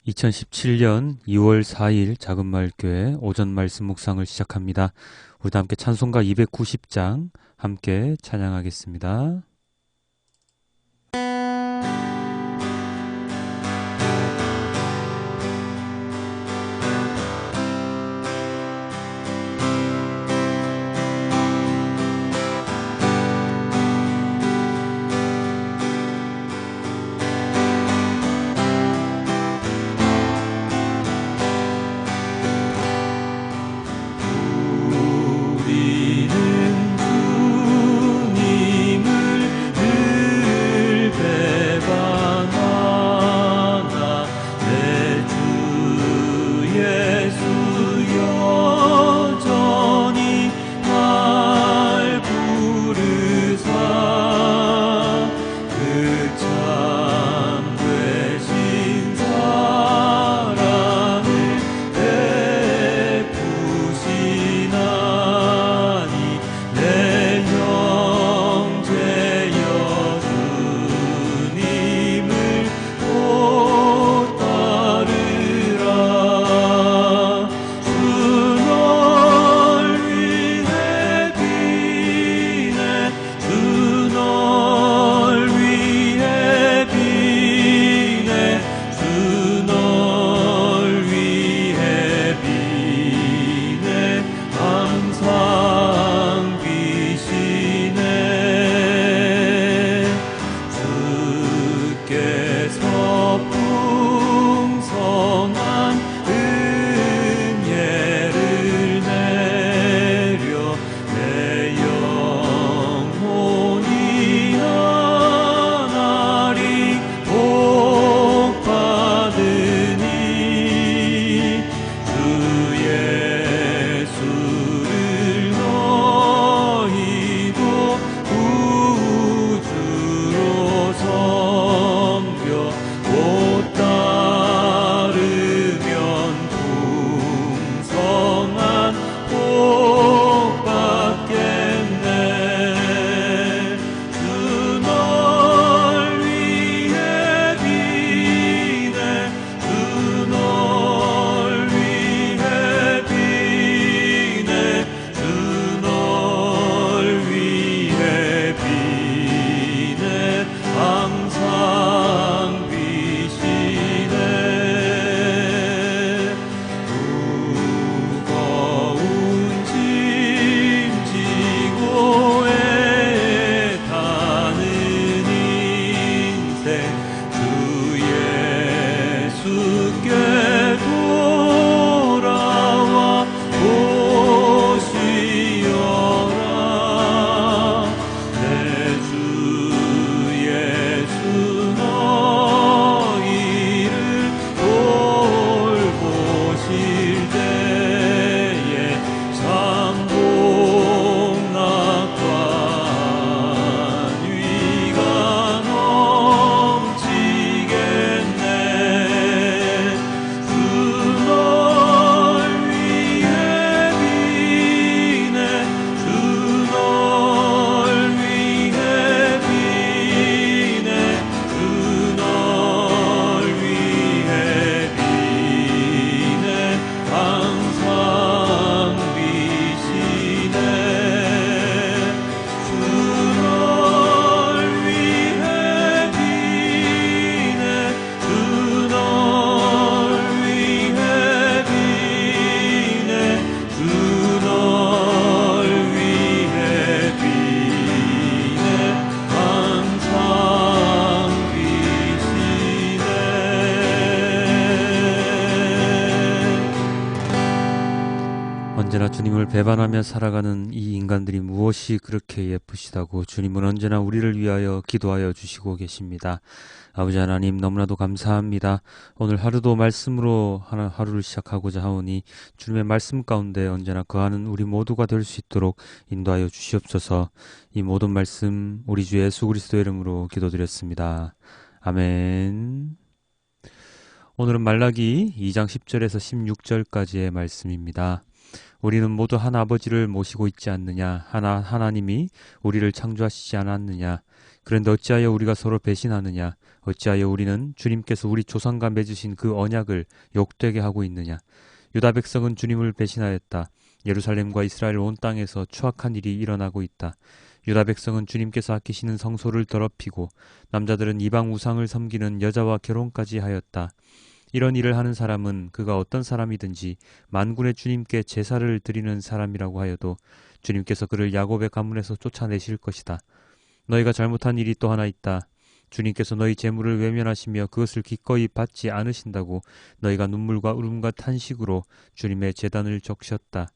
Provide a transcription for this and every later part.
2017년 2월 4일 작은마을교회 오전 말씀 묵상을 시작합니다. 우리 다 함께 찬송가 290장 함께 찬양하겠습니다. 언제나 주님을 배반하며 살아가는 이 인간들이 무엇이 그렇게 예쁘시다고 주님은 언제나 우리를 위하여 기도하여 주시고 계십니다. 아버지 하나님 너무나도 감사합니다. 오늘 하루도 말씀으로 하루를 시작하고자 하오니 주님의 말씀 가운데 언제나 거하는 우리 모두가 될 수 있도록 인도하여 주시옵소서. 이 모든 말씀 우리 주 예수 그리스도의 이름으로 기도드렸습니다. 아멘. 오늘은 말라기 2장 10절에서 16절까지의 말씀입니다. 우리는 모두 한 아버지를 모시고 있지 않느냐? 하나님이 우리를 창조하시지 않았느냐? 그런데 어찌하여 우리가 서로 배신하느냐? 어찌하여 우리는 주님께서 우리 조상과 맺으신 그 언약을 욕되게 하고 있느냐? 유다 백성은 주님을 배신하였다. 예루살렘과 이스라엘 온 땅에서 추악한 일이 일어나고 있다. 유다 백성은 주님께서 아끼시는 성소를 더럽히고 남자들은 이방 우상을 섬기는 여자와 결혼까지 하였다. 이런 일을 하는 사람은 그가 어떤 사람이든지 만군의 주님께 제사를 드리는 사람이라고 하여도 주님께서 그를 야곱의 가문에서 쫓아내실 것이다. 너희가 잘못한 일이 또 하나 있다. 주님께서 너희 재물을 외면하시며 그것을 기꺼이 받지 않으신다고 너희가 눈물과 울음과 탄식으로 주님의 제단을 적셨다.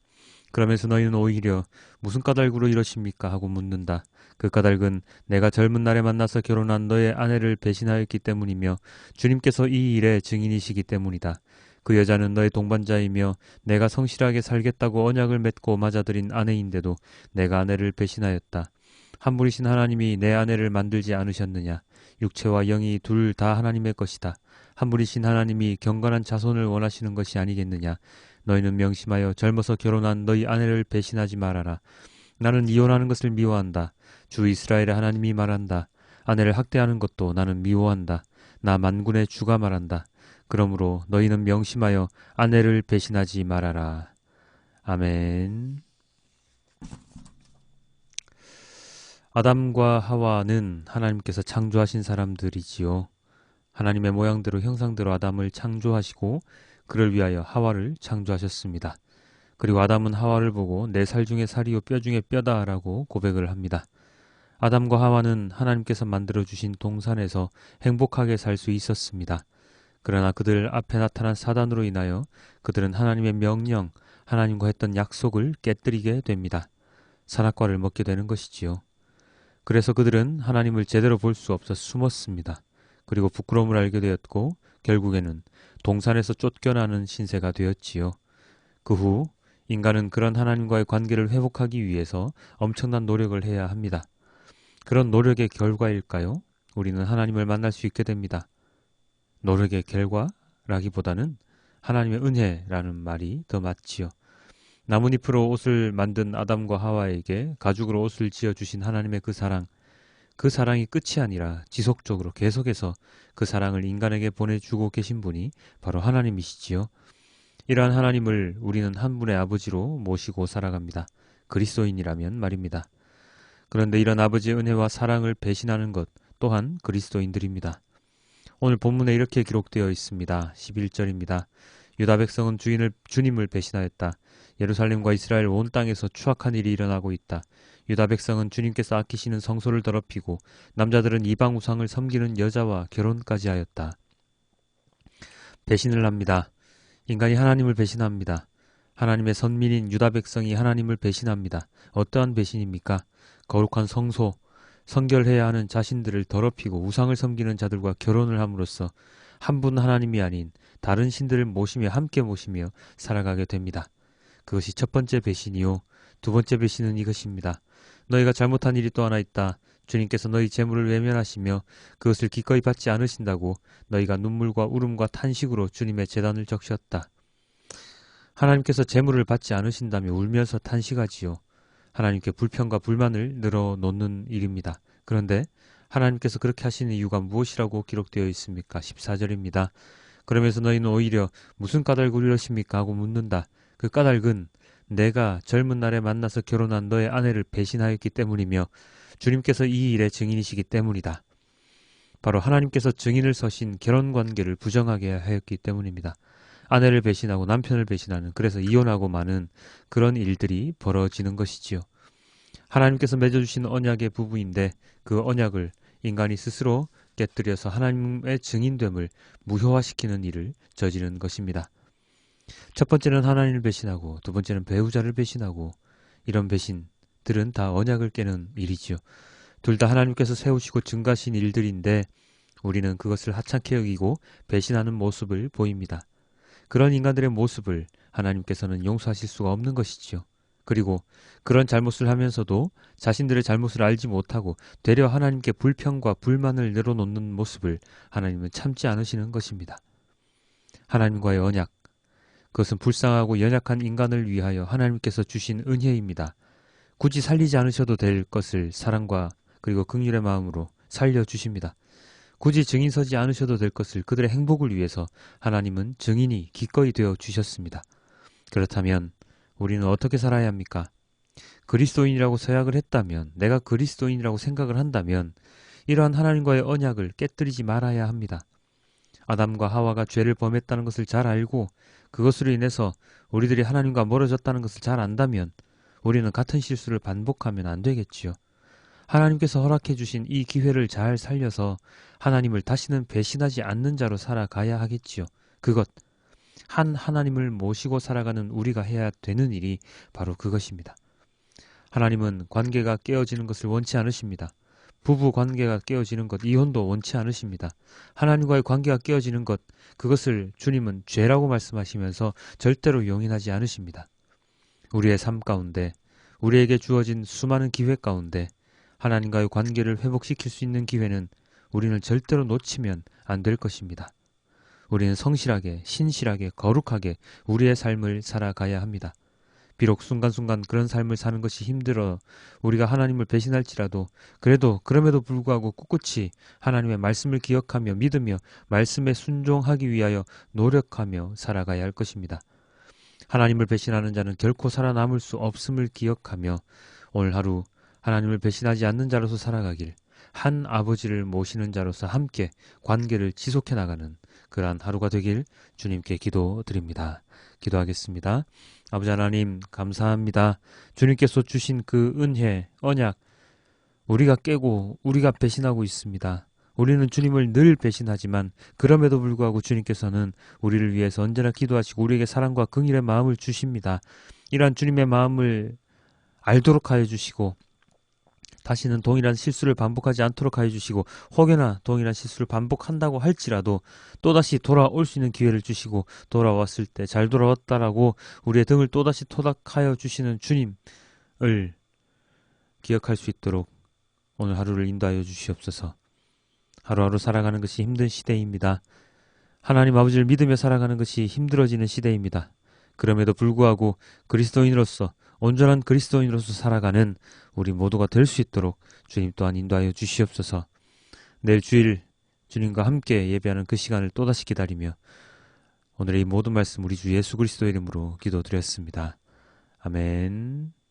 그러면서 너희는 오히려 무슨 까닭으로 이러십니까? 하고 묻는다. 그 까닭은 내가 젊은 날에 만나서 결혼한 너의 아내를 배신하였기 때문이며 주님께서 이 일의 증인이시기 때문이다. 그 여자는 너의 동반자이며 내가 성실하게 살겠다고 언약을 맺고 맞아들인 아내인데도 내가 아내를 배신하였다. 한 분이신 하나님이 내 아내를 만들지 않으셨느냐? 육체와 영이 둘 다 하나님의 것이다. 한 분이신 하나님이 경건한 자손을 원하시는 것이 아니겠느냐? 너희는 명심하여 젊어서 결혼한 너희 아내를 배신하지 말아라. 나는 이혼하는 것을 미워한다. 주 이스라엘의 하나님이 말한다. 아내를 학대하는 것도 나는 미워한다. 나 만군의 주가 말한다. 그러므로 너희는 명심하여 아내를 배신하지 말아라. 아멘. 아담과 하와는 하나님께서 창조하신 사람들이지요. 하나님의 모양대로 형상대로 아담을 창조하시고 그를 위하여 하와를 창조하셨습니다. 그리고 아담은 하와를 보고 내 살 중에 살이요 뼈 중에 뼈다 라고 고백을 합니다. 아담과 하와는 하나님께서 만들어주신 동산에서 행복하게 살 수 있었습니다. 그러나 그들 앞에 나타난 사단으로 인하여 그들은 하나님의 명령, 하나님과 했던 약속을 깨뜨리게 됩니다. 선악과를 먹게 되는 것이지요. 그래서 그들은 하나님을 제대로 볼 수 없어 숨었습니다. 그리고 부끄러움을 알게 되었고 결국에는 동산에서 쫓겨나는 신세가 되었지요. 그 후 인간은 그런 하나님과의 관계를 회복하기 위해서 엄청난 노력을 해야 합니다. 그런 노력의 결과일까요? 우리는 하나님을 만날 수 있게 됩니다. 노력의 결과라기보다는 하나님의 은혜라는 말이 더 맞지요. 나뭇잎으로 옷을 만든 아담과 하와에게 가죽으로 옷을 지어주신 하나님의 그 사랑이 끝이 아니라 지속적으로 계속해서 그 사랑을 인간에게 보내주고 계신 분이 바로 하나님이시지요. 이러한 하나님을 우리는 한 분의 아버지로 모시고 살아갑니다. 그리스도인이라면 말입니다. 그런데 이런 아버지의 은혜와 사랑을 배신하는 것 또한 그리스도인들입니다. 오늘 본문에 이렇게 기록되어 있습니다. 11절입니다. 유다 백성은 주님을 배신하였다. 예루살렘과 이스라엘 온 땅에서 추악한 일이 일어나고 있다. 유다 백성은 주님께서 아끼시는 성소를 더럽히고 남자들은 이방 우상을 섬기는 여자와 결혼까지 하였다. 배신을 합니다. 인간이 하나님을 배신합니다. 하나님의 선민인 유다 백성이 하나님을 배신합니다. 어떠한 배신입니까? 거룩한 성소, 성결해야 하는 자신들을 더럽히고 우상을 섬기는 자들과 결혼을 함으로써 한 분 하나님이 아닌 다른 신들을 함께 모시며 살아가게 됩니다. 그것이 첫 번째 배신이요. 두 번째 배신은 이것입니다. 너희가 잘못한 일이 또 하나 있다. 주님께서 너희 재물을 외면하시며 그것을 기꺼이 받지 않으신다고 너희가 눈물과 울음과 탄식으로 주님의 제단을 적셨다. 하나님께서 재물을 받지 않으신다며 울면서 탄식하지요. 하나님께 불평과 불만을 늘어놓는 일입니다. 그런데 하나님께서 그렇게 하시는 이유가 무엇이라고 기록되어 있습니까? 14절입니다. 그러면서 너희는 오히려 무슨 까닭으로 이러십니까? 하고 묻는다. 그 까닭은 내가 젊은 날에 만나서 결혼한 너의 아내를 배신하였기 때문이며 주님께서 이 일의 증인이시기 때문이다. 바로 하나님께서 증인을 서신 결혼관계를 부정하게 하였기 때문입니다. 아내를 배신하고 남편을 배신하는, 그래서 이혼하고 마는 그런 일들이 벌어지는 것이지요. 하나님께서 맺어주신 언약의 부부인데 그 언약을 인간이 스스로 깨뜨려서 하나님의 증인됨을 무효화시키는 일을 저지른 것입니다. 첫 번째는 하나님을 배신하고 두 번째는 배우자를 배신하고, 이런 배신들은 다 언약을 깨는 일이지요. 둘 다 하나님께서 세우시고 증가하신 일들인데 우리는 그것을 하찮게 여기고 배신하는 모습을 보입니다. 그런 인간들의 모습을 하나님께서는 용서하실 수가 없는 것이지요. 그리고 그런 잘못을 하면서도 자신들의 잘못을 알지 못하고 되려 하나님께 불평과 불만을 내려놓는 모습을 하나님은 참지 않으시는 것입니다. 하나님과의 언약, 그것은 불쌍하고 연약한 인간을 위하여 하나님께서 주신 은혜입니다. 굳이 살리지 않으셔도 될 것을 사랑과 그리고 긍휼의 마음으로 살려주십니다. 굳이 증인 서지 않으셔도 될 것을 그들의 행복을 위해서 하나님은 증인이 기꺼이 되어 주셨습니다. 그렇다면 우리는 어떻게 살아야 합니까? 그리스도인이라고 서약을 했다면, 내가 그리스도인이라고 생각을 한다면 이러한 하나님과의 언약을 깨뜨리지 말아야 합니다. 아담과 하와가 죄를 범했다는 것을 잘 알고 그것으로 인해서 우리들이 하나님과 멀어졌다는 것을 잘 안다면 우리는 같은 실수를 반복하면 안 되겠지요. 하나님께서 허락해 주신 이 기회를 잘 살려서 하나님을 다시는 배신하지 않는 자로 살아가야 하겠지요. 그것, 한 하나님을 모시고 살아가는 우리가 해야 되는 일이 바로 그것입니다. 하나님은 관계가 깨어지는 것을 원치 않으십니다. 부부 관계가 깨어지는 것, 이혼도 원치 않으십니다. 하나님과의 관계가 깨어지는 것, 그것을 주님은 죄라고 말씀하시면서 절대로 용인하지 않으십니다. 우리의 삶 가운데, 우리에게 주어진 수많은 기회 가운데 하나님과의 관계를 회복시킬 수 있는 기회는 우리는 절대로 놓치면 안 될 것입니다. 우리는 성실하게, 신실하게, 거룩하게 우리의 삶을 살아가야 합니다. 비록 순간순간 그런 삶을 사는 것이 힘들어 우리가 하나님을 배신할지라도 그래도 그럼에도 불구하고 꿋꿋이 하나님의 말씀을 기억하며 믿으며 말씀에 순종하기 위하여 노력하며 살아가야 할 것입니다. 하나님을 배신하는 자는 결코 살아남을 수 없음을 기억하며 오늘 하루 하나님을 배신하지 않는 자로서 살아가길, 한 아버지를 모시는 자로서 함께 관계를 지속해 나가는 그러한 하루가 되길 주님께 기도드립니다. 기도하겠습니다. 아버지 하나님 감사합니다. 주님께서 주신 그 은혜, 언약, 우리가 깨고 우리가 배신하고 있습니다. 우리는 주님을 늘 배신하지만 그럼에도 불구하고 주님께서는 우리를 위해서 언제나 기도하시고 우리에게 사랑과 긍휼의 마음을 주십니다. 이러한 주님의 마음을 알도록 하여 주시고 다시는 동일한 실수를 반복하지 않도록 하여 주시고 혹여나 동일한 실수를 반복한다고 할지라도 또다시 돌아올 수 있는 기회를 주시고 돌아왔을 때 잘 돌아왔다라고 우리의 등을 또다시 토닥하여 주시는 주님을 기억할 수 있도록 오늘 하루를 인도하여 주시옵소서. 하루하루 살아가는 것이 힘든 시대입니다. 하나님 아버지를 믿으며 살아가는 것이 힘들어지는 시대입니다. 그럼에도 불구하고 그리스도인으로서 온전한 그리스도인으로서 살아가는 우리 모두가 될 수 있도록 주님 또한 인도하여 주시옵소서. 내일 주일 주님과 함께 예배하는 그 시간을 또다시 기다리며 오늘의 이 모든 말씀 우리 주 예수 그리스도의 이름으로 기도드렸습니다. 아멘.